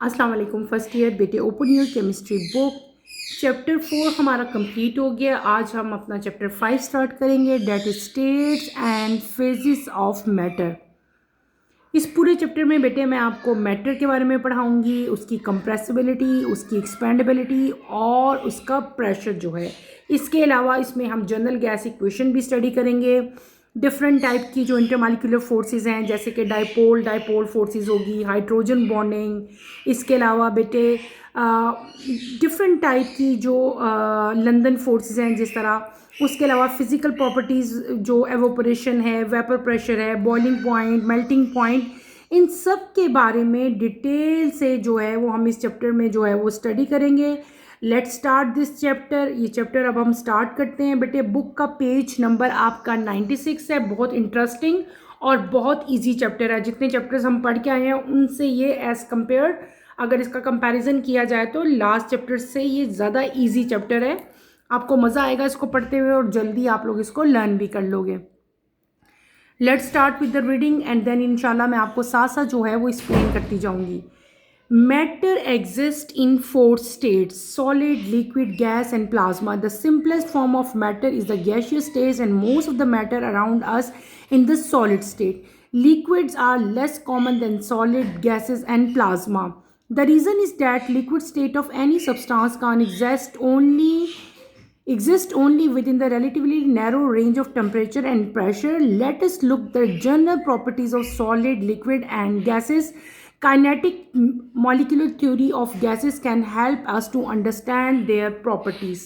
अस्सलाम वालेकुम first year बेटे open your chemistry book chapter 4 हमारा कंप्लीट हो गया। आज हम अपना चैप्टर 5 स्टार्ट करेंगे, that is states and phases of matter. इस पूरे चैप्टर में बेटे मैं आपको मैटर के बारे में पढ़ाऊंगी, उसकी कंप्रेसिबिलिटी, उसकी एक्सपेंडेबिलिटी और उसका प्रेशर जो है। इसके अलावा इसमें हम जनरल गैस इक्वेशन भी स्टडी करेंगे, डिफरेंट टाइप की जो इंटरमालिक्यूलर फोर्सेस हैं जैसे कि डाइपोल डाइपोल फोर्सेस होगी, हाइड्रोजन बॉन्डिंग। इसके अलावा बेटे डिफरेंट टाइप की जो लंदन फोर्सेस हैं जिस तरह। उसके अलावा फिज़िकल प्रॉपर्टीज़ जो एवोपरेशन है, वेपर प्रेशर है, बॉइलिंग पॉइंट, मेल्टिंग पॉइंट, इन सब के बारे में डिटेल से जो है वो हम इस चैप्टर में जो है वो स्टडी करेंगे। Let's start this chapter. ये चैप्टर अब हम स्टार्ट करते हैं बेटे। बुक का पेज नंबर आपका 96 है। बहुत इंटरेस्टिंग और बहुत इजी चैप्टर है। जितने चैप्टर्स हम पढ़ के आए हैं उनसे ये एज़ कम्पेयर अगर इसका कंपैरिजन किया जाए तो लास्ट चैप्टर से ये ज़्यादा इजी चैप्टर है। आपको मज़ा आएगा इसको पढ़ते हुए और जल्दी आप लोग इसको लर्न भी कर लोगे। Let's start with the reading and then इंशाल्लाह मैं आपको साथ साथ जो है वो एक्सप्लेन करती जाऊंगी। Matter exists in four states: solid, liquid, gas, and plasma. The simplest form of matter is the gaseous state, and most of the matter around us in the solid state. Liquids are less common than solid, gases, and plasma. The reason is that liquid state of any substance can exist only within the relatively narrow range of temperature and pressure. Let us look the general properties of solid, liquid, and gases. Kinetic molecular theory of gases can help us to understand their properties.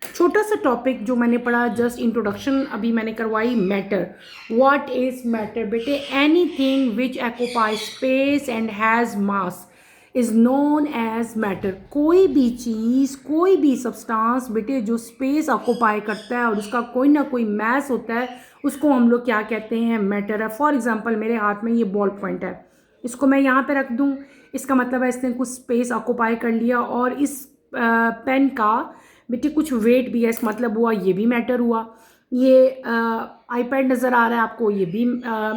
छोटा सा topic जो मैंने पढ़ा, just introduction अभी मैंने करवाई। Matter, what is matter बेटे? Anything which occupy space and has mass is known as matter. कोई भी चीज़, कोई भी सब्सटेंस बेटे जो स्पेस ऑक्यूपाई करता है और उसका कोई ना कोई मैस होता है, उसको हम लोग क्या कहते हैं? मैटर है। फॉर एग्जांपल मेरे हाथ में ये बॉल पॉइंट है, इसको मैं यहाँ पे रख दूँ, इसका मतलब है इसने कुछ स्पेस ऑक्यूपाई कर लिया। और इस पेन का बेटे कुछ वेट भी है, इसका मतलब हुआ ये भी मैटर हुआ। ये आईपैड नज़र आ रहा है आपको, ये भी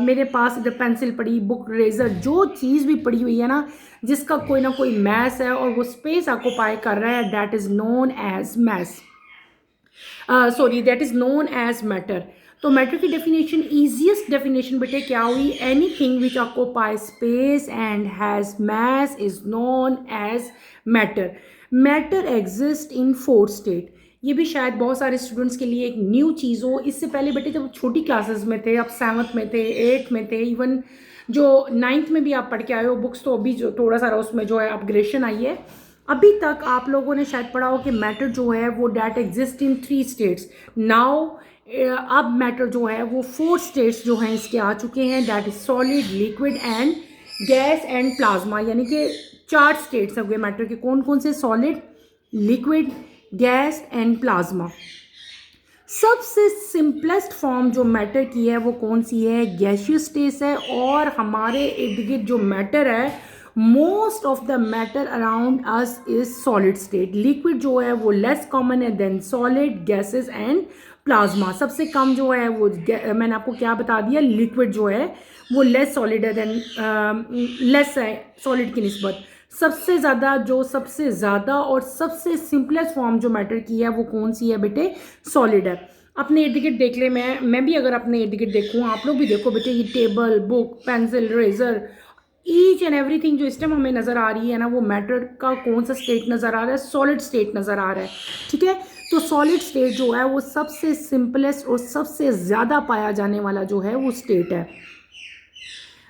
मेरे पास इधर पेंसिल पड़ी, बुक, रेजर, जो चीज़ भी पड़ी हुई है ना जिसका कोई ना कोई मैस है और वो स्पेस ऑक्यूपाई कर रहा है, that is known as mass, sorry that is known as matter. तो मैटर की डेफिनेशन, ईजिएस्ट डेफिनेशन बेटे क्या हुई? Anything which occupy space and has mass is known as matter. Matter exist in four state. ये भी शायद बहुत सारे स्टूडेंट्स के लिए एक न्यू चीज़ हो। इससे पहले बेटे जब छोटी क्लासेस में थे, आप 7th में थे, 8th में थे, इवन जो 9th में भी आप पढ़ के आए हो बुक्स, तो अभी जो थोड़ा सा उसमें जो है अपग्रेडेशन आई है। अभी तक आप लोगों ने शायद पढ़ा हो कि मैटर जो है वो that exist in 3 states. Now अब मैटर जो है वो 4 स्टेट्स जो हैं इसके आ चुके हैं, that is solid, liquid and gas and plasma. यानी कि 4 स्टेट्स हो गए मैटर के। कौन कौन से? Solid, liquid, gas and plasma. सबसे सिंपलेस्ट फॉर्म जो मैटर की है वो कौन सी है? गैसियस स्टेट है। और हमारे इर्द गिर्द जो मैटर है, most of the matter around us is solid state. Liquid जो है वो लेस कॉमन है then solid, gases and plasma. सबसे कम जो है वो मैंने आपको क्या बता दिया, लिक्विड जो है वो लेस सॉलिड है देन लेस है सॉलिड की निस्बत। सबसे ज़्यादा और सबसे सिंपलेस्ट फॉर्म जो मैटर की है वो कौन सी है बेटे? सॉलिड है। अपने इर्द गिर्द देख ले, मैं भी अगर अपने इर्द गिर्द देखूँ, आप लोग भी देखो बेटे, ये table, book, pencil, razor, each and everything जो इस टाइम हमें नज़र आ रही है ना, वो मैटर का कौन सा स्टेट नज़र आ रहा है? सॉलिड स्टेट नज़र आ रहा है। ठीक है, तो सॉलिड स्टेट जो है वो सबसे सिंपलेस्ट और सबसे ज़्यादा पाया जाने वाला जो है वो स्टेट है।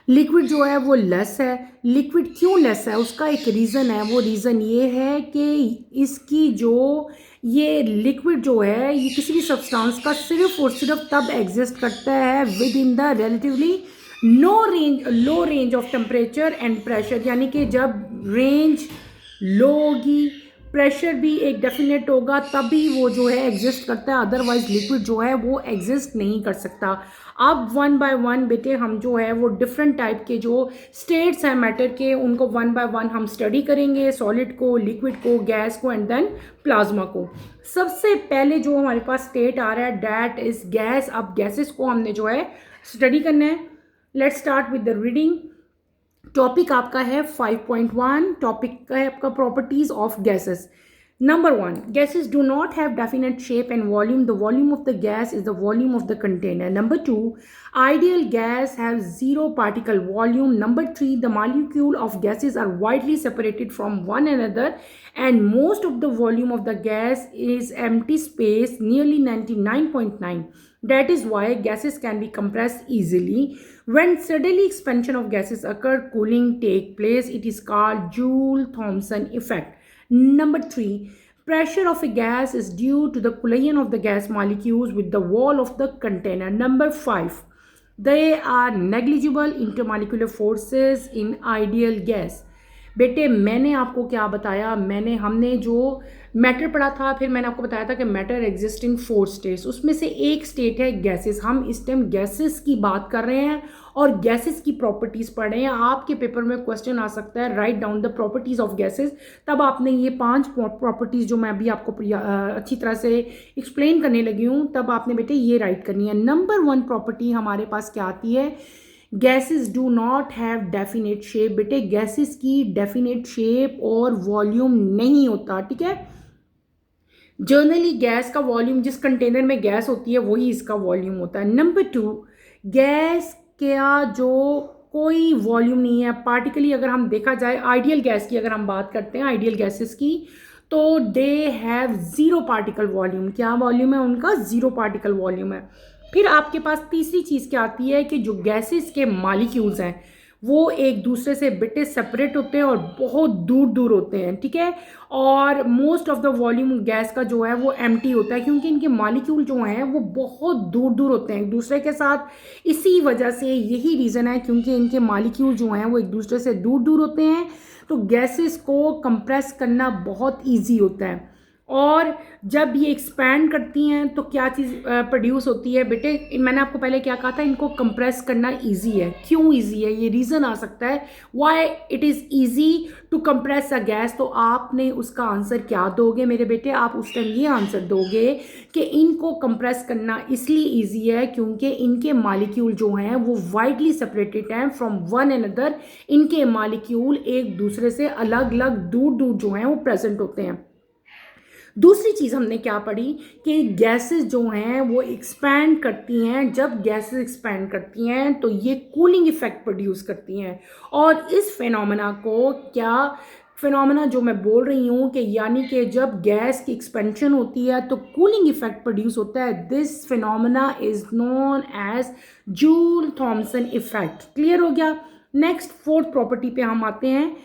लिक्विड जो है वो लेस है। लिक्विड क्यों लेस है? उसका एक रीज़न है। वो रीज़न ये है कि इसकी जो ये लिक्विड जो है ये किसी भी सब्सटेंस का सिर्फ और सिर्फ तब एग्जिस्ट करता है with in the relatively low range of temperature and pressure. यानी कि जब रेंज लो होगी, प्रेशर भी एक डेफिनेट होगा, तभी वो जो है एग्जिस्ट करता है। अदरवाइज लिक्विड जो है वो एग्जिस्ट नहीं कर सकता। अब वन बाय वन बेटे हम जो है वो डिफरेंट टाइप के जो स्टेट्स हैं मैटर के, उनको वन बाय वन हम स्टडी करेंगे। सॉलिड को, लिक्विड को, गैस को एंड देन प्लाज्मा को। सबसे पहले जो हमारे पास स्टेट आ रहा है दैट इज गैस। अब गैसेस को हमने जो है स्टडी करना है। Let's start with the reading. Topic आपका है 5.1, टॉपिक का है आपका properties of gases. Number one, gases do not have definite shape and volume. The volume of the gas is the volume of the container. Number two, ideal gas have zero particle volume. Number three, the molecule of gases are widely separated from one another, and most of the volume of the gas is empty space, nearly 99.9. That is why gases can be compressed easily. When suddenly expansion of gases occur, cooling take place. It is called Joule-Thomson effect. Number three, pressure of a gas is due to the collision of the gas molecules with the wall of the container. Number five, they are negligible intermolecular forces in ideal gas. बेटे मैंने आपको क्या बताया, हमने जो matter पढ़ा था, फिर मैंने आपको बताया था कि मैटर एग्जिस्ट इन 4 स्टेट्स, उसमें से एक स्टेट है गैसेस. हम इस टाइम गैसेस की बात कर रहे हैं और गैसेस की प्रॉपर्टीज़ पढ़ रहे हैं. आपके पेपर में क्वेश्चन आ सकता है write down the properties of gases. तब आपने ये 5 प्रॉपर्टीज़ जो मैं अभी आपको अच्छी तरह से एक्सप्लेन करने लगी हूँ, तब आपने बेटे ये राइट करनी है. नंबर 1 प्रॉपर्टी हमारे पास क्या आती है, gases do not have definite shape. बेटे गैसेस की डेफिनेट शेप और वॉल्यूम नहीं होता, ठीक है. जनरली गैस का वॉल्यूम, जिस कंटेनर में गैस होती है वही इसका वॉल्यूम होता है. नंबर 2, गैस का जो कोई वॉल्यूम नहीं है. पार्टिकली अगर हम देखा जाए आइडियल गैस की, अगर हम बात करते हैं आइडियल गैसेस की, तो they have zero particle volume. क्या वॉल्यूम है उनका, ज़ीरो पार्टिकल वॉल्यूम है. फिर आपके पास तीसरी चीज़ क्या आती है कि जो गैसेस के मॉलिक्यूल्स हैं वो एक दूसरे से बेटे सेपरेट होते हैं और बहुत दूर दूर होते हैं, ठीक है. और most of the volume gas का जो है वो एम्प्टी होता है, क्योंकि इनके मॉलिक्यूल जो हैं वो बहुत दूर दूर होते हैं एक दूसरे के साथ. इसी वजह से, यही रीज़न है, क्योंकि इनके मॉलिक्यूल जो हैं वो एक दूसरे से दूर दूर होते हैं, तो गैसेस को कंप्रेस करना बहुत ईजी होता है. और जब ये एक्सपैंड करती हैं तो क्या चीज़ प्रोड्यूस होती है बेटे, मैंने आपको पहले क्या कहा था, इनको कंप्रेस करना इजी है. क्यों इजी है, ये रीज़न आ सकता है why it is easy to compress a gas. तो आपने उसका आंसर क्या दोगे मेरे बेटे, आप उस टाइम ये आंसर दोगे कि इनको कंप्रेस करना इसलिए ईजी है क्योंकि इनके मॉलिक्यूल जो हैं वो वाइडली सेपरेटेड हैं फ्रॉम वन अनदर. इनके मॉलिक्यूल एक दूसरे से अलग अलग दूर दूर जो हैं वो प्रेजेंट होते हैं. दूसरी चीज़ हमने क्या पढ़ी कि गैसेस जो हैं वो एक्सपैंड करती हैं. जब गैसेस एक्सपैंड करती हैं तो ये कूलिंग इफेक्ट प्रोड्यूस करती हैं. और इस फिनोमेना को, क्या फिनोमेना जो मैं बोल रही हूँ कि यानी कि जब गैस की एक्सपेंशन होती है तो कूलिंग इफेक्ट प्रोड्यूस होता है. This phenomena is known as Joule Thomson effect. Clear हो गया. नेक्स्ट 4th प्रॉपर्टी पे हम आते हैं.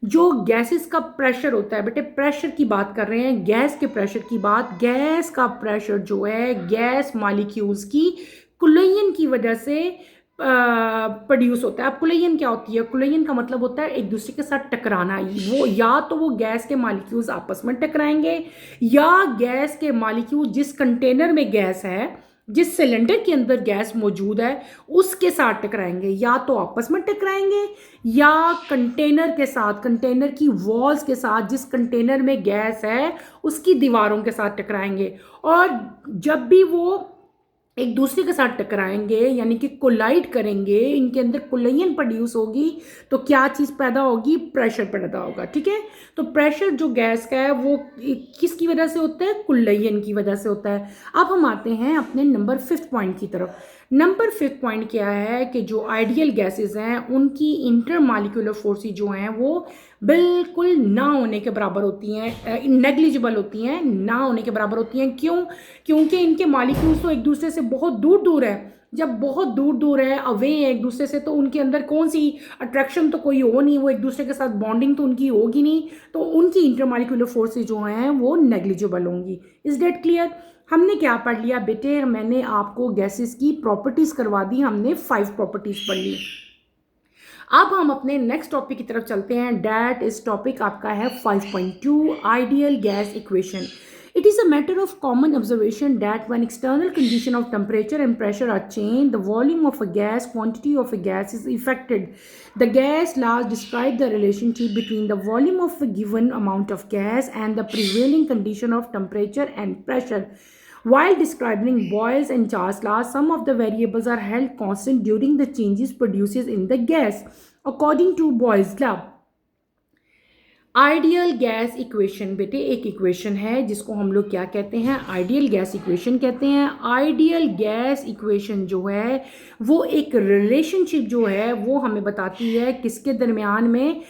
जो गैसेस का प्रेशर होता है, बेटे प्रेशर की बात कर रहे हैं, गैस के प्रेशर की बात. गैस का प्रेशर जो है गैस मॉलिक्यूल्स की कुलियन की वजह से प्रोड्यूस होता है. अब कुलियन क्या होती है, कुलियन का मतलब होता है एक दूसरे के साथ टकराना. वो या तो वो गैस के मॉलिक्यूल्स आपस में टकराएंगे, या गैस के मॉलिक्यूल जिस कंटेनर में गैस है, जिस सिलेंडर के अंदर गैस मौजूद है उसके साथ टकराएंगे. या तो आपस में टकराएंगे या कंटेनर के साथ, कंटेनर की वॉल्स के साथ, जिस कंटेनर में गैस है उसकी दीवारों के साथ टकराएंगे. और जब भी वो एक दूसरे के साथ टकराएंगे यानी कि कोलाइड करेंगे, इनके अंदर कोलिजन प्रोड्यूस होगी, तो क्या चीज़ पैदा होगी, प्रेशर पैदा होगा, ठीक है. तो प्रेशर जो गैस का है वो किसकी वजह से होता है, कोलिजन की वजह से होता है. अब हम आते हैं अपने नंबर 5th पॉइंट की तरफ. नंबर 5th पॉइंट क्या है कि जो आइडियल गैसेस हैं उनकी इंटरमॉलिक्यूलर फोर्सेस जो हैं वो बिल्कुल ना होने के बराबर होती हैं, नेग्लिजिबल होती हैं, ना होने के बराबर होती हैं. क्यों, क्योंकि इनके मॉलिक्यूल्स तो एक दूसरे से बहुत दूर दूर है. जब बहुत दूर दूर है, अवे हैं एक दूसरे से, तो उनके अंदर कौन सी अट्रैक्शन तो कोई हो नहीं, वो एक दूसरे के साथ बॉन्डिंग तो उनकी होगी नहीं, तो उनकी इंटरमॉलिक्यूलर फोर्सेज जो हैं वो नेग्लिजिबल होंगी. Is that clear. हमने क्या पढ़ लिया बेटे, मैंने आपको गैसेस की प्रॉपर्टीज़ करवा दी, हमने 5 प्रॉपर्टीज़ पढ़ ली. अब हम अपने नेक्स्ट टॉपिक की तरफ चलते हैं. डैट इज टॉपिक आपका है 5.2 ideal gas equation. It is a matter of common observation that when external condition of temperature and pressure are changed, the volume of a gas, quantity of a gas is affected. The gas laws describe the relationship between the volume of a given amount of gas and the prevailing condition of temperature and pressure. While describing Boyle's and Charles laws, some of the variables are held constant during the changes produced in the gas. According to Boyle's law ideal gas equation, बेटे एक equation है जिसको हम लोग क्या कहते हैं, ideal gas equation कहते हैं। आइडियल गैस इक्वेशन जो है वो एक रिलेशनशिप जो है वो हमें बताती है किसके दरमियान में,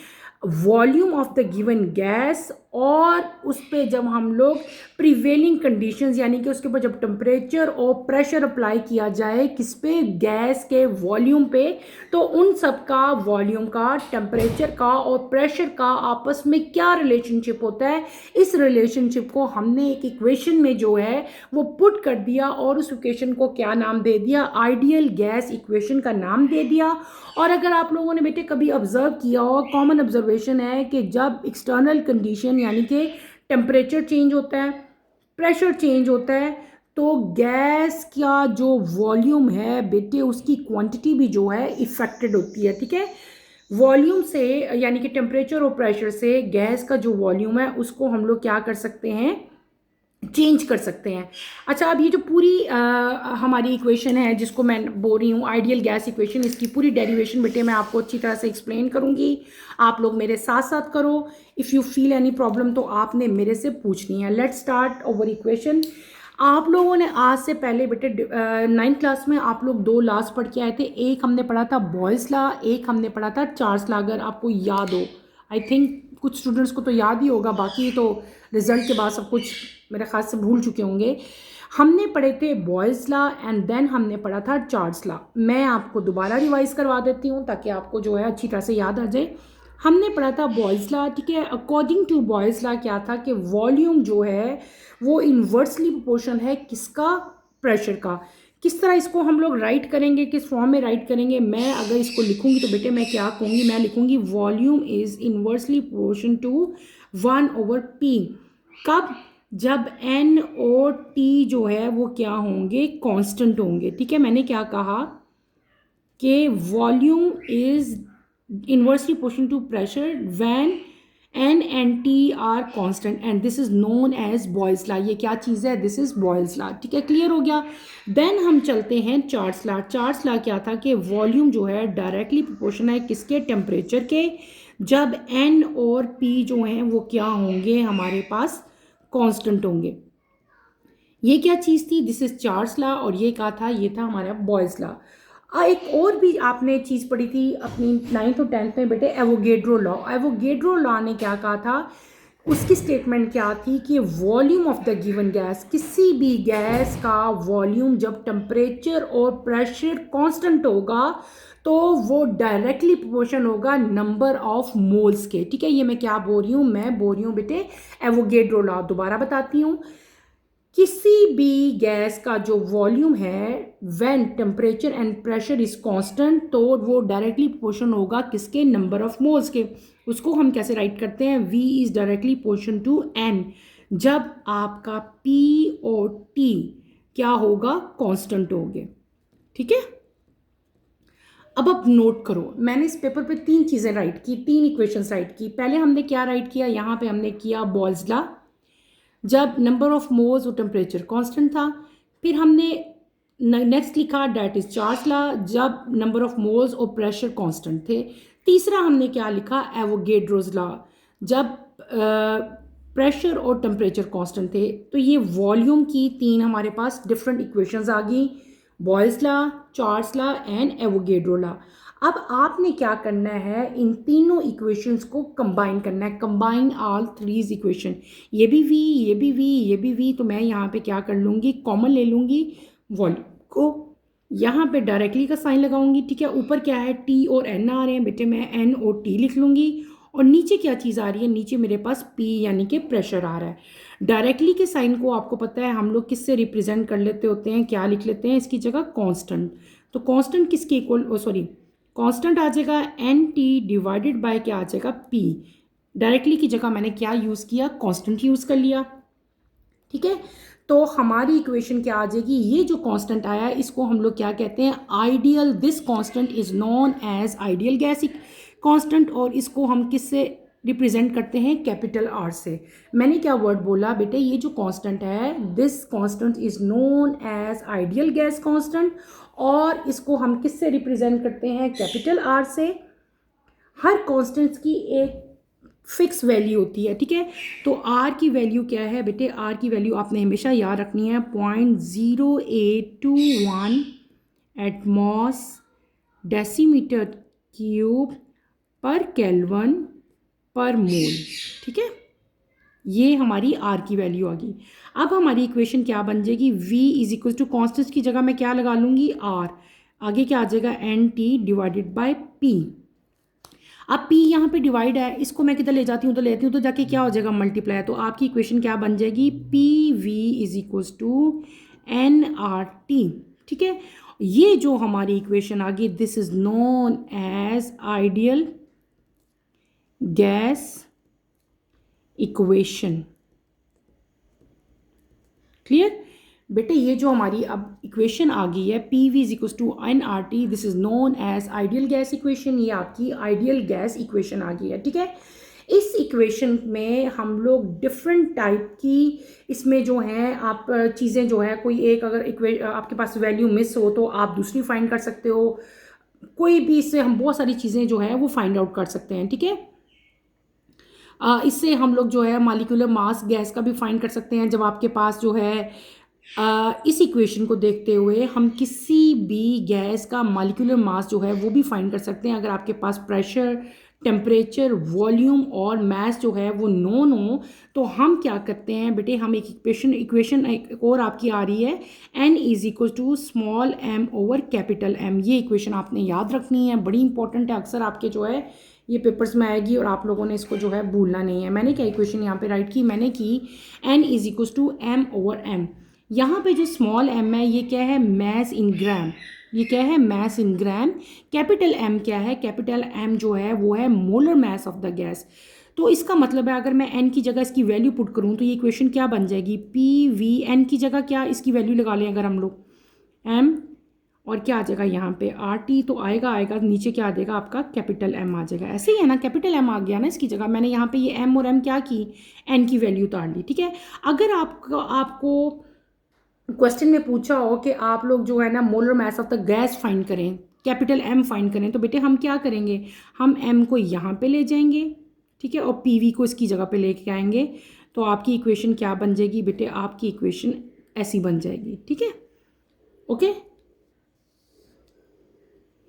volume of the given gas और उस पे जब हम लोग प्रिवेलिंग कंडीशंस यानी कि उसके ऊपर जब टेम्परेचर और प्रेशर अप्लाई किया जाए किस पे, गैस के वॉल्यूम पे, तो उन सब का वॉल्यूम का, टेम्परेचर का और प्रेशर का आपस में क्या रिलेशनशिप होता है, इस रिलेशनशिप को हमने एक इक्वेशन में जो है वो पुट कर दिया और उस इक्वेशन को क्या नाम दे दिया, आइडियल गैस इक्वेशन का नाम दे दिया। और अगर आप लोगों ने बेटे कभी ऑब्जर्व किया हो, कॉमन ऑब्जर्वेशन है कि जब एक्सटर्नल कंडीशन यानी कि टेम्परेचर चेंज होता है, प्रेशर चेंज होता है, तो गैस का जो वॉल्यूम है बेटे उसकी क्वांटिटी भी जो है इफेक्टेड होती है। ठीक है, वॉल्यूम से यानी कि टेम्परेचर और प्रेशर से गैस का जो वॉल्यूम है उसको हम लोग क्या कर सकते हैं, चेंज कर सकते हैं। अच्छा, अब ये जो पूरी हमारी इक्वेशन है जिसको मैं बोल रही हूँ आइडियल गैस इक्वेशन, इसकी पूरी डेरिवेशन बेटे मैं आपको अच्छी तरह से एक्सप्लेन करूँगी, आप लोग मेरे साथ साथ करो। If you feel any problem तो आपने मेरे से पूछनी है। Let's start over equation. आप लोगों ने आज से पहले बेटे 9th क्लास में आप लोग 2 लॉज पढ़ के आए थे, एक हमने पढ़ा था बॉयज़ लॉ, एक हमने पढ़ा था चार्ल्स लॉ, अगर आपको याद हो। आई थिंक कुछ स्टूडेंट्स को तो याद ही होगा, बाकी तो रिजल्ट के बाद सब कुछ मेरे ख्याल से भूल चुके होंगे। हमने पढ़े थे बॉयज़ लॉ एंड देन हमने पढ़ा था चार्ल्स लॉ। मैं आपको दोबारा रिवाइज करवा देती हूँ ताकि आपको जो है अच्छी तरह से याद आ जाए। हमने पढ़ा था बॉयज़ लॉ, ठीक है। अकॉर्डिंग टू बॉयज़ लॉ क्या था कि वॉल्यूम जो है वो इन्वर्सली प्रोपोर्शन है किसका, प्रेशर का। किस तरह इसको हम लोग राइट करेंगे, किस फॉर्म में राइट करेंगे, मैं अगर इसको लिखूंगी तो बेटे मैं क्या कहूँगी, मैं लिखूंगी volume is inversely proportion to 1/p। कब, जब n और t जो है वो क्या होंगे, कांस्टेंट होंगे। ठीक है, मैंने क्या कहा कि volume is inversely proportion to pressure when n and t are constant and this is known as Boyle's law. ये क्या चीज़ है, दिस इज बॉयल्स लॉ। ठीक है, क्लियर हो गया। देन हम चलते हैं चार्ल्स लॉ। चार्ल्स लॉ क्या था कि वॉल्यूम जो है डायरेक्टली प्रोपोर्शन है किसके, टेम्परेचर के, जब n और p जो हैं वो क्या होंगे हमारे पास, कांस्टेंट होंगे। ये क्या चीज़ थी, दिस इज चार्ल्स लॉ, और ये क्या था, ये था हमारा बॉयल्स लॉ। एक और भी आपने चीज़ पढ़ी थी अपनी 9th और 10th में बेटे, एवोगेड्रो लॉ। एवोगेड्रो लॉ ने क्या कहा था, उसकी स्टेटमेंट क्या थी कि volume of the given gas, किसी भी गैस का वॉल्यूम जब टेम्परेचर और प्रेशर कांस्टेंट होगा तो वो डायरेक्टली प्रोपोर्शन होगा नंबर ऑफ मोल्स के। ठीक है, ये मैं क्या बोल रही हूँ, मैं बोल रही हूँ बेटे एवोगेड्रो लॉ। दोबारा बताती हूँ, किसी भी गैस का जो वॉल्यूम है when temperature and pressure is constant तो वो डायरेक्टली प्रोपोर्शन होगा किसके, नंबर ऑफ मोल्स के। उसको हम कैसे राइट करते हैं, V is directly proportion to n, जब आपका P और T क्या होगा, कांस्टेंट होंगे। ठीक है, अब आप नोट करो, मैंने इस पेपर पे 3 चीज़ें राइट की, 3 इक्वेशंस राइट की। पहले हमने क्या राइट किया, यहाँ पे हमने किया बॉयल्स लॉ, जब नंबर ऑफ मोल्स और टेम्परेचर कांस्टेंट था। फिर हमने नेक्स्ट लिखा डेट इज चार्ल्स लॉ, जब नंबर ऑफ मोल्स और प्रेशर कांस्टेंट थे। तीसरा हमने क्या लिखा, एवोगेड्रोज लॉ, जब प्रेशर और टेम्परेचर कांस्टेंट थे। तो ये वॉल्यूम की 3 हमारे पास डिफरेंट इक्वेशंस आ गई, Boyle's law, Charles law and Avogadro law. अब आपने क्या करना है, इन तीनों इक्वेशंस को कंबाइन करना है, कंबाइन ऑल 3 इक्वेशन, ये भी v, ये भी v, ये भी v। तो मैं यहाँ पे क्या कर लूँगी, कॉमन ले लूँगी, वॉल्यूम को यहाँ पे डायरेक्टली का साइन लगाऊंगी। ठीक है, ऊपर क्या है, t और n आ रहे हैं बेटे, मैं n और t लिख लूँगी। और नीचे क्या चीज़ आ रही है, नीचे मेरे पास p यानी कि प्रेशर आ रहा है। डायरेक्टली के साइन को आपको पता है हम लोग किससे रिप्रेजेंट कर लेते होते हैं, क्या लिख लेते हैं इसकी जगह, कांस्टेंट। तो कांस्टेंट किसके इक्वल, सॉरी कांस्टेंट आ जाएगा एन टी डिवाइडेड बाय क्या आ जाएगा, पी। डायरेक्टली की जगह मैंने क्या यूज़ किया, कांस्टेंट यूज़ कर लिया। ठीक है, तो हमारी इक्वेशन क्या आ जाएगी, ये जो कांस्टेंट आया है इसको हम लोग क्या कहते हैं, ideal. This constant is known as ideal gas constant, और इसको हम किससे रिप्रेजेंट करते हैं, कैपिटल आर से। मैंने क्या वर्ड बोला बेटे, ये जो कांस्टेंट है this constant is known as ideal gas constant, और इसको हम किससे रिप्रेजेंट करते हैं, कैपिटल आर से। हर कॉन्स्टेंट्स की एक फिक्स वैल्यू होती है, ठीक है। तो आर की वैल्यू क्या है बेटे, आर की वैल्यू आपने हमेशा याद रखनी है 0.0821 एटमॉस डेसीमीटर क्यूब पर केल्विन पर मोल, ठीक है। ये हमारी आर की वैल्यू आ गई। अब हमारी इक्वेशन क्या बन जाएगी, v is equal to constants की जगह मैं क्या लगा लूँगी, आर, आगे क्या आ जाएगा N T divided by P. अब p यहाँ पे डिवाइड है, इसको मैं किधर ले जाती हूँ, तो लेती हूँ तो जाके क्या हो जाएगा मल्टीप्लाई। तो आपकी इक्वेशन क्या बन जाएगी, P V is equal to N R T, ठीक है। ये जो हमारी इक्वेशन आ गई, this is known as ideal gas equation. Clear बेटे, ये जो हमारी अब इक्वेशन आ गई है P V is equal to N R T, this is known as ideal gas equation. ये आपकी आइडियल गैस इक्वेशन आ गई है, ठीक है। इस इक्वेशन में हम लोग डिफरेंट टाइप की, इसमें जो है आप चीज़ें जो है, कोई एक अगर आपके पास वैल्यू मिस हो तो आप दूसरी फाइंड कर सकते हो, कोई भी इससे हम बहुत सारी चीज़ें जो है वो फाइंड आउट कर सकते हैं, ठीक है। इससे हम लोग जो है मॉलिक्यूलर मास गैस का भी फाइंड कर सकते हैं। जब आपके पास जो है इस इक्वेशन को देखते हुए हम किसी भी गैस का मॉलिक्यूलर मास जो है वो भी फाइंड कर सकते हैं। अगर आपके पास प्रेशर, टेम्परेचर, वॉल्यूम और मास जो है वो नोन हो, तो हम क्या करते हैं बेटे, हम एक इक्वेशन एक और आपकी आ रही है, n is equal to small m over capital M। ये इक्वेशन आपने याद रखनी है, बड़ी इंपॉर्टेंट है, अक्सर आपके जो है ये पेपर्स में आएगी और आप लोगों ने इसको जो है भूलना नहीं है। मैंने क्या इक्वेशन यहाँ पे राइट की, मैंने की n is equal to m over m। यहाँ पे जो स्मॉल m है ये क्या है, मैस इन ग्राम, ये क्या है, मैस इन ग्राम। कैपिटल M क्या है, कैपिटल M जो है वो है molar mass of the gas. तो इसका मतलब है अगर मैं n की जगह इसकी वैल्यू पुट करूँ तो ये इक्वेशन क्या बन जाएगी, पी वी, n की जगह क्या इसकी वैल्यू लगा लें अगर हम लोग m, और क्या आ जाएगा यहाँ पे आर टी, तो आएगा नीचे क्या आ जाएगा आपका कैपिटल M आ जाएगा। ऐसे ही है ना, कैपिटल M आ गया ना इसकी जगह, मैंने यहाँ पे ये M और M क्या की, n की वैल्यू उतार ली, ठीक है। अगर आपको क्वेश्चन में पूछा हो कि आप लोग जो है ना molar mass of the gas find करें, कैपिटल M फाइंड करें, तो बेटे हम क्या करेंगे, हम M को यहाँ पे ले जाएंगे, ठीक है, और PV को इसकी जगह पे लेके आएंगे। तो आपकी इक्वेशन क्या बन जाएगी बेटे, आपकी इक्वेशन ऐसी बन जाएगी, ठीक है। ओके,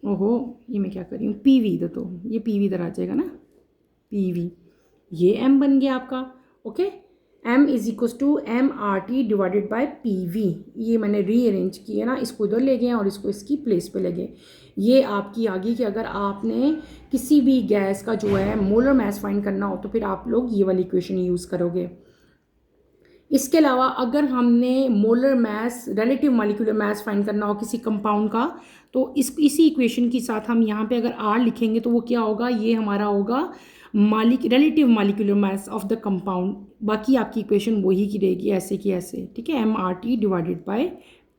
ओहो ये मैं क्या कर रही हूँ, PV तो ये PV इधर आ जाएगा ना, PV, ये M बन गया आपका। Okay, M is equal to M R T divided by PV। ये मैंने रीअरेंज किया ना, इसको इधर ले गए और इसको इसकी प्लेस पे ले गए। ये आपकी आ गई कि अगर आपने किसी भी गैस का जो है मोलर मास फाइंड करना हो तो फिर आप लोग ये वाली इक्वेशन यूज़ करोगे। इसके अलावा अगर हमने molar mass, relative molecular mass find करना हो किसी कंपाउंड का, तो इसी इक्वेशन के साथ हम यहाँ पे अगर R लिखेंगे तो वो क्या होगा, ये हमारा होगा relative molecular mass of the compound. बाकी आपकी इक्वेशन वही की रहेगी, ऐसे की ऐसे, ठीक है, MRT divided by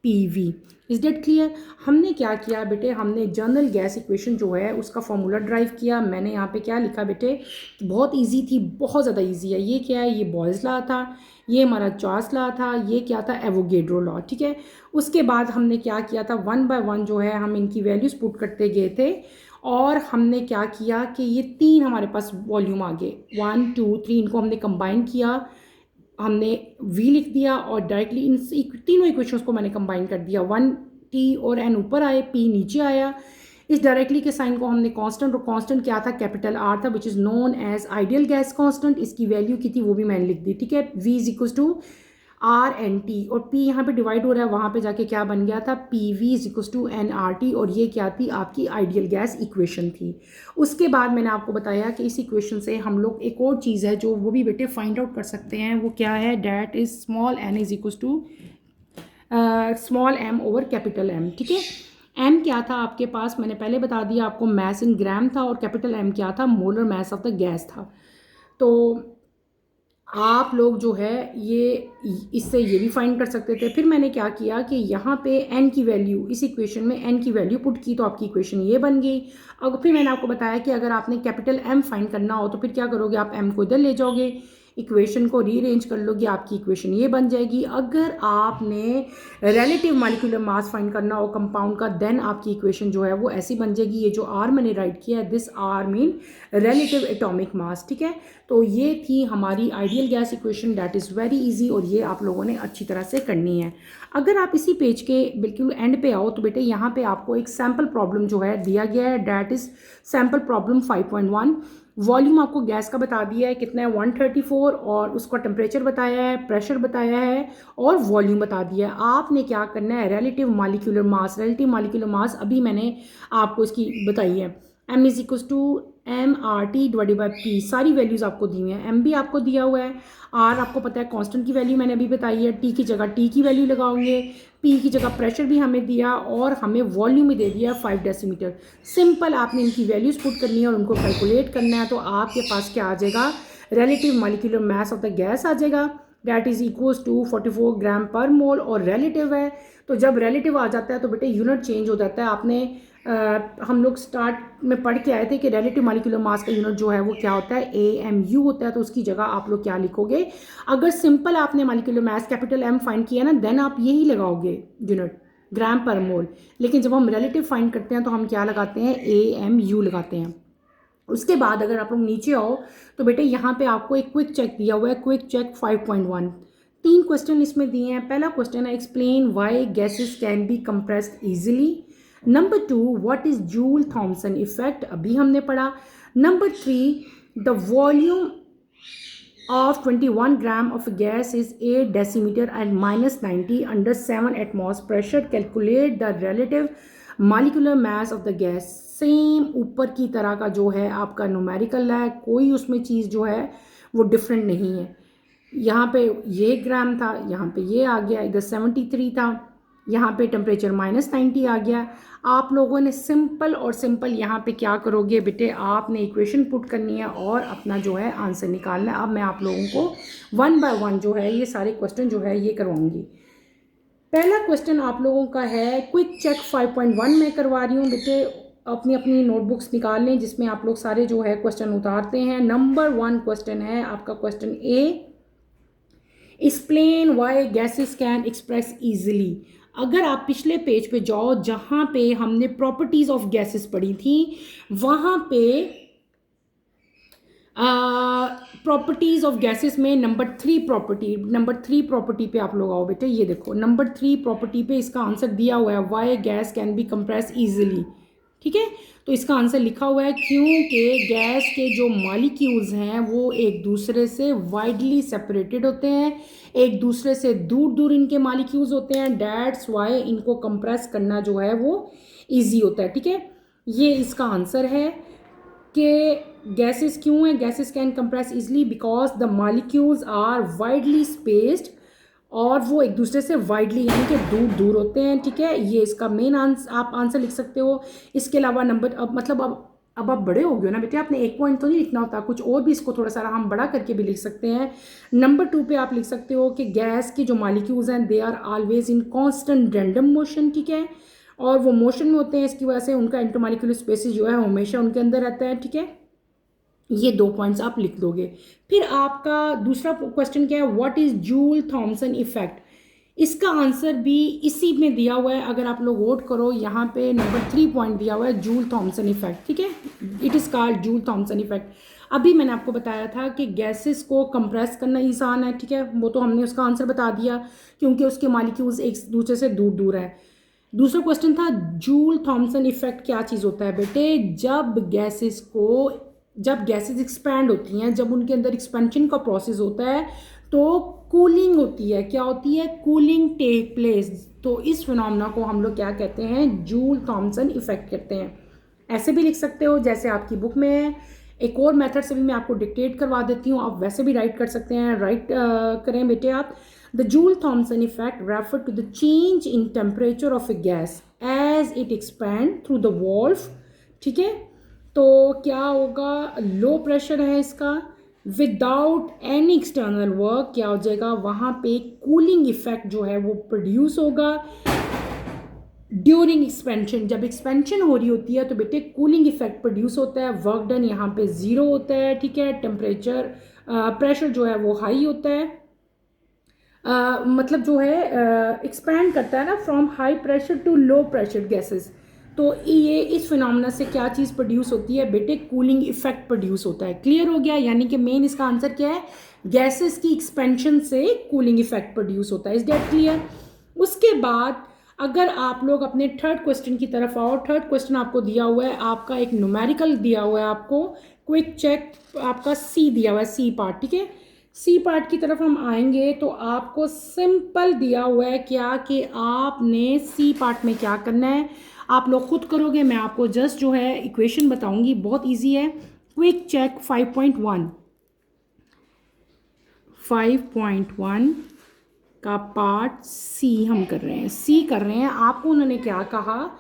PV। Is that clear. हमने क्या किया बेटे, हमने जनरल गैस इक्वेशन जो है उसका फॉर्मूला ड्राइव किया। मैंने यहाँ पे क्या लिखा बेटे, बहुत इजी थी, बहुत ज़्यादा इजी है। ये क्या है, ये बॉयल्स लॉ था, ये हमारा चार्ल्स लॉ था, ये क्या था, एवोगेड्रो लॉ, ठीक है। उसके बाद हमने क्या किया था, 1 बाय 1 जो है हम इनकी वैल्यूज़ पुट करते गए थे, और हमने क्या किया कि ये 3 हमारे पास वॉल्यूम आ गए, 1 2 3, इनको हमने कंबाइन किया, हमने V लिख दिया और डायरेक्टली इन तीनों इक्वेशंस को मैंने कंबाइन कर दिया। 1 T और N ऊपर आए, P नीचे आया। इस डायरेक्टली के साइन को हमने कांस्टेंट, और कांस्टेंट क्या था, कैपिटल R था, which is known as ideal gas constant. इसकी वैल्यू की थी वो भी मैंने लिख दी, ठीक है। V is equal to RNT, और P यहाँ पे डिवाइड हो रहा है, वहाँ पे जाके क्या बन गया था, PV is equal to NRT, और ये क्या थी, आपकी आइडियल गैस इक्वेशन थी। उसके बाद मैंने आपको बताया कि इस इक्वेशन से हम लोग एक और चीज़ है जो वो भी बेटे फाइंड आउट कर सकते हैं, वो क्या है, that is small n is equal to small m over capital M, ठीक है। M क्या था आपके पास, मैंने पहले बता दिया आपको, मैस इन ग्राम था, और कैपिटल M क्या था, molar mass of the gas था। तो आप लोग जो है ये इससे ये भी फाइंड कर सकते थे। फिर मैंने क्या किया कि यहाँ पे n की वैल्यू, इस इक्वेशन में n की वैल्यू पुट की, तो आपकी इक्वेशन ये बन गई। अब फिर मैंने आपको बताया कि अगर आपने कैपिटल M फाइंड करना हो तो फिर क्या करोगे, आप M को इधर ले जाओगे, इक्वेशन को रीअरेंज कर लोगे, आपकी इक्वेशन ये बन जाएगी। अगर आपने रिलेटिव मॉलिक्यूलर मास फाइंड करना हो कंपाउंड का, देन आपकी इक्वेशन जो है वो ऐसी बन जाएगी। ये जो आर मैंने राइट किया है, this R mean relative atomic mass, ठीक है। तो ये थी हमारी ideal gas equation, that is very easy, और ये आप लोगों ने अच्छी तरह से करनी है। अगर आप इसी पेज के बिल्कुल एंड पे आओ तो बेटे यहाँ पे आपको एक सैम्पल प्रॉब्लम जो है दिया गया है, that is sample problem 5.1। Volume आपको गैस का बता दिया है कितना है 134, और उसका टेम्परेचर बताया है, प्रेशर बताया है, और वॉल्यूम बता दिया है। आपने क्या करना है, relative molecular mass, relative molecular mass अभी मैंने आपको इसकी बताई है, m is equal to M R T divided by P, सारी वैल्यूज़ आपको दी हुई हैं। m भी आपको दिया हुआ है, r आपको पता है कांस्टेंट की वैल्यू मैंने अभी बताई है, t की जगह t की वैल्यू लगाओगे, p की जगह प्रेशर भी हमें दिया, और हमें वॉल्यूम भी दे दिया 5 डेसीमीटर। सिंपल आपने इनकी वैल्यूज़ पुट करनी है और उनको कैलकुलेट करना है, तो आपके पास क्या आ जाएगा, relative molecular mass of the gas आ जाएगा, that is equals to 44 gram पर मोल, और रिलेटिव है तो जब रिलेटिव आ जाता है तो बेटे यूनिट चेंज हो जाता है। आपने हम लोग स्टार्ट में पढ़ के आए थे कि रिलेटिव मॉलिक्यूलर मास का यूनिट जो है वो क्या होता है, AMU होता है, तो उसकी जगह आप लोग क्या लिखोगे, अगर सिंपल आपने molecular mass capital M find किया ना, देन आप यही लगाओगे यूनिट, ग्राम पर मोल। लेकिन जब हम रिलेटिव फाइंड करते हैं तो हम क्या लगाते हैं, AMU लगाते हैं। उसके बाद अगर आप लोग नीचे आओ तो बेटे यहाँ पे आपको एक क्विक चेक दिया हुआ है, क्विक चेक 5.1। 3 क्वेश्चन इसमें दिए हैं। पहला क्वेश्चन है, explain why gases can be compressed easily. Number 2, what is Joule Thomson effect, अभी हमने पढ़ा। Number 3, the volume of 21 gram of gas is 8 decimeter at -90 under 7 atmos pressure. Calculate the relative molecular mass of the gas. Same ऊपर की तरह का जो है आपका न्यूमेरिकल है, कोई उसमें चीज़ जो है वो डिफरेंट नहीं है। यहाँ पे ये ग्राम था, यहाँ पे ये आ गया, इधर 73 था, यहाँ पे टेम्परेचर -90 आ गया। आप लोगों ने सिंपल और सिंपल यहाँ पे क्या करोगे बेटे, आपने इक्वेशन पुट करनी है और अपना जो है आंसर निकालना है। अब मैं आप लोगों को 1 बाय 1 जो है ये सारे क्वेश्चन जो है ये करवाऊंगी। पहला क्वेश्चन आप लोगों का है, क्विक चेक 5.1 में करवा रही हूँ बेटे, अपनी अपनी नोटबुक्स निकाल लें जिसमें आप लोग सारे जो है क्वेश्चन उतारते हैं। नंबर 1 क्वेश्चन है आपका question A, explain why gases can express easily. अगर आप पिछले पेज पे जाओ जहाँ पे हमने प्रॉपर्टीज ऑफ गैसेस पढ़ी थी, वहाँ पे प्रॉपर्टीज ऑफ गैसेस में नंबर 3 प्रॉपर्टी पे आप लोग आओ बेटे। ये देखो नंबर 3 प्रॉपर्टी पे इसका आंसर दिया हुआ है, why gas can be compress easily, ठीक है। तो इसका आंसर लिखा हुआ है क्योंकि गैस के जो मॉलिक्यूल्स हैं वो एक दूसरे से वाइडली सेपरेटेड होते हैं, एक दूसरे से दूर दूर इनके मॉलिक्यूल्स होते हैं, दैट्स वाई इनको कंप्रेस करना जो है वो इजी होता है, ठीक है। ये इसका आंसर है कि गैसेस क्यों है, gases can compress easily because the molecules are widely spaced, और वो एक दूसरे से वाइडली यानी कि दूर दूर होते हैं, ठीक है। ये इसका मेन आप आंसर लिख सकते हो। इसके अलावा नंबर अब आप बड़े हो गए ना बेटे, आपने एक पॉइंट तो नहीं लिखना होता, कुछ और भी इसको थोड़ा सा हम बड़ा करके भी लिख सकते हैं। नंबर 2 पे आप लिख सकते हो कि गैस के जो मॉलिक्यूल्स हैं they are always in constant random motion, ठीक है, और वो मोशन में होते हैं, इसकी वजह से उनका इंटरमॉलिक्यूलर स्पेसिस जो है हमेशा उनके अंदर रहता है, ठीक है। ये 2 पॉइंट्स आप लिख दोगे। फिर आपका दूसरा क्वेश्चन क्या है, what is Joule Thomson effect. इसका आंसर भी इसी में दिया हुआ है, अगर आप लोग वोट करो यहाँ पे नंबर 3 पॉइंट दिया हुआ है जूल थॉमसन इफेक्ट, ठीक है। It is called Joule Thomson effect. अभी मैंने आपको बताया था कि गैसेस को कंप्रेस करना आसान है, ठीक है, वो तो हमने उसका आंसर बता दिया क्योंकि उसके मॉलिक्यूल्स एक दूसरे से दूर दूर है। दूसरा क्वेश्चन था जूल थॉमसन इफेक्ट क्या चीज़ होता है बेटे, जब गैसेस एक्सपैंड होती हैं, जब उनके अंदर एक्सपेंशन का प्रोसेस होता है तो कूलिंग होती है, क्या होती है, कूलिंग टेक प्लेस। तो इस फिनोमेना को हम लोग क्या कहते हैं, जूल थॉमसन इफेक्ट कहते हैं। ऐसे भी लिख सकते हो जैसे आपकी बुक में है। एक और मेथड से भी मैं आपको डिक्टेट करवा देती हूँ, आप वैसे भी राइट कर सकते हैं। राइट करें बेटे आप, the Joule Thomson effect refer to the change in temperature of a gas as it expand through the valve, ठीक है। तो क्या होगा, लो प्रेशर है इसका, विदाउट एनी एक्सटर्नल वर्क क्या हो जाएगा, वहाँ पे कूलिंग इफेक्ट जो है वो प्रोड्यूस होगा। ड्यूरिंग एक्सपेंशन, जब एक्सपेंशन हो रही होती है तो बेटे कूलिंग इफेक्ट प्रोड्यूस होता है, वर्क डन यहाँ पे ज़ीरो होता है, ठीक है। टेम्परेचर प्रेशर जो है वो हाई होता है, मतलब जो है एक्सपैंड करता है ना from high pressure to low pressure gases. तो ये इस फिनोमेना से क्या चीज़ प्रोड्यूस होती है बेटे, कूलिंग इफेक्ट प्रोड्यूस होता है। क्लियर हो गया, यानी कि मेन इसका आंसर क्या है, गैसेस की एक्सपेंशन से कूलिंग इफेक्ट प्रोड्यूस होता है। Is that clear? उसके बाद अगर आप लोग अपने थर्ड क्वेश्चन की तरफ आओ, थर्ड क्वेश्चन आपको दिया हुआ है, आपका एक न्यूमेरिकल दिया हुआ है, आपको क्विक चेक आपका सी दिया हुआ है, सी पार्ट, ठीक है। सी पार्ट की तरफ हम आएंगे तो आपको सिंपल दिया हुआ है क्या कि आपने सी पार्ट में क्या करना है, आप लोग खुद करोगे, मैं आपको जस्ट जो है इक्वेशन बताऊंगी, बहुत इजी है। क्विक चेक 5.1 का पार्ट सी हम कर रहे हैं, सी कर रहे हैं। आपको उन्होंने क्या कहा,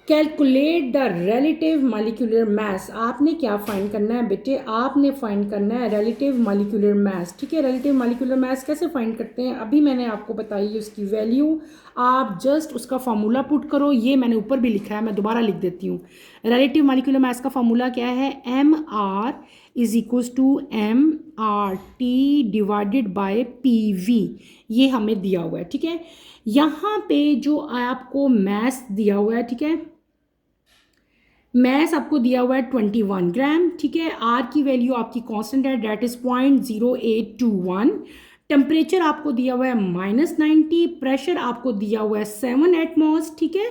कैलकुलेट द रिलेटिव मॉलिक्यूलर मास। आपने क्या फाइंड करना है बेटे, आपने फाइंड करना है रिलेटिव मॉलिक्यूलर मास, ठीक है। रिलेटिव मॉलिक्यूलर मास कैसे फाइंड करते हैं, अभी मैंने आपको बताई है उसकी वैल्यू, आप जस्ट उसका फार्मूला पुट करो, ये मैंने ऊपर भी लिखा है, मैं दोबारा लिख देती हूँ। रिलेटिव मॉलिक्यूलर मास का फार्मूला क्या है, M R is equals to M R T divided by P V, ये हमें दिया हुआ है, ठीक है। यहाँ पे जो आपको मैस दिया हुआ है, ठीक है, मैस आपको दिया हुआ है 21 ग्राम, ठीक है। आर की वैल्यू आपकी कांस्टेंट है, डेट इज 0.0821। टेम्परेचर आपको दिया हुआ है -90, प्रेशर आपको दिया हुआ है 7 एटमॉस, ठीक है,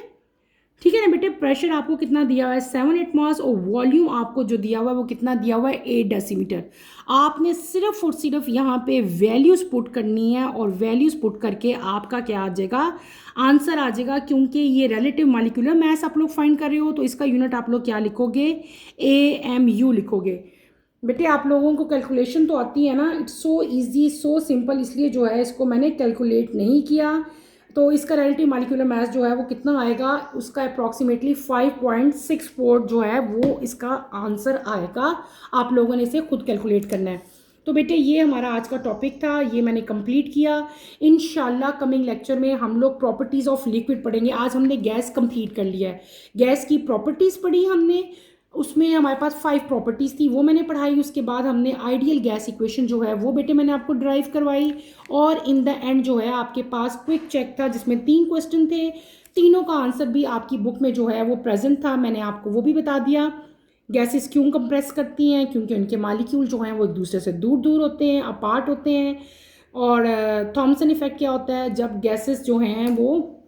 ठीक है ना बेटे। प्रेशर आपको कितना दिया हुआ है 7 एटमॉस, और वॉल्यूम आपको जो दिया हुआ है वो कितना दिया हुआ है 8 डेसीमीटर। आपने सिर्फ और सिर्फ यहाँ पे वैल्यूज़ पुट करनी है, और वैल्यूज़ पुट करके आपका क्या आ जाएगा, आंसर आ जाएगा। क्योंकि ये रिलेटिव मॉलिक्यूलर मास आप लोग फाइंड कर रहे हो तो इसका यूनिट आप लोग क्या लिखोगे, AMU लिखोगे। बेटे आप लोगों को कैलकुलेशन तो आती है ना, it's so easy so simple, इसलिए जो है इसको मैंने कैलकुलेट नहीं किया। तो इसका रिलेटिव मॉलिक्यूलर मास जो है वो कितना आएगा, उसका अप्रॉक्सीमेटली 5.64 जो है वो इसका आंसर आएगा। आप लोगों ने इसे खुद कैलकुलेट करना है। तो बेटे ये हमारा आज का टॉपिक था, ये मैंने कंप्लीट किया। इंशाल्लाह कमिंग लेक्चर में हम लोग प्रॉपर्टीज़ ऑफ लिक्विड पढ़ेंगे। आज हमने गैस कंप्लीट कर लिया है, गैस की प्रॉपर्टीज़ पढ़ी हमने, उसमें हमारे पास 5 प्रॉपर्टीज़ थी वो मैंने पढ़ाई। उसके बाद हमने आइडियल गैस इक्वेशन जो है वो बेटे मैंने आपको ड्राइव करवाई, और इन द एंड जो है आपके पास क्विक चेक था जिसमें 3 क्वेश्चन थे, तीनों का आंसर भी आपकी बुक में जो है वो प्रेजेंट था, मैंने आपको वो भी बता दिया। गैसेस क्यों कंप्रेस करती हैं, क्योंकि उनके मालिक्यूल जो हैं वो एक दूसरे से दूर दूर होते हैं, अपार्ट होते हैं। और थॉमसन इफेक्ट क्या होता है, जब गैसेस जो हैं वो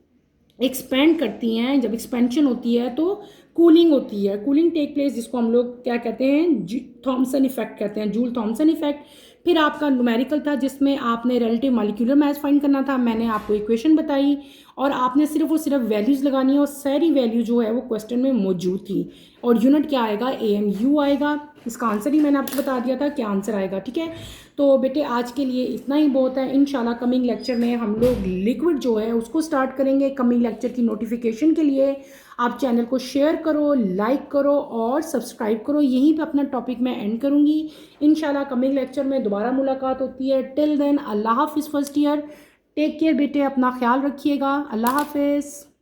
एक्सपेंड करती हैं, जब एक्सपेंशन होती है तो कूलिंग होती है, कूलिंग टेक प्लेस, जिसको हम लोग क्या कहते हैं, थॉमसन इफेक्ट कहते हैं, जूल थॉमसन इफेक्ट। फिर आपका न्यूमेरिकल था जिसमें आपने रिलेटिव मॉलिक्यूलर मास फाइंड करना था, मैंने आपको इक्वेशन बताई, और आपने सिर्फ और सिर्फ वैल्यूज़ लगानी है, और सारी वैल्यू जो है वो क्वेश्चन में मौजूद थी। और यूनिट क्या आएगा, AMU आएगा। इसका आंसर ही मैंने आपको बता दिया था क्या आंसर आएगा, ठीक है। तो बेटे आज के लिए इतना ही बहुत है। इंशाल्लाह कमिंग लेक्चर में हम लोग लिक्विड जो है उसको स्टार्ट करेंगे। कमिंग लेक्चर की नोटिफिकेशन के लिए आप चैनल को शेयर करो, लाइक करो और सब्सक्राइब करो। यहीं पे अपना टॉपिक मैं एंड करूँगी। इंशाल्लाह कमिंग लेक्चर में दोबारा मुलाकात होती है। टिल देन अल्लाह हाफिज़ फर्स्ट ईयर, टेक केयर बेटे, अपना ख्याल रखिएगा। अल्लाह हाफिज़।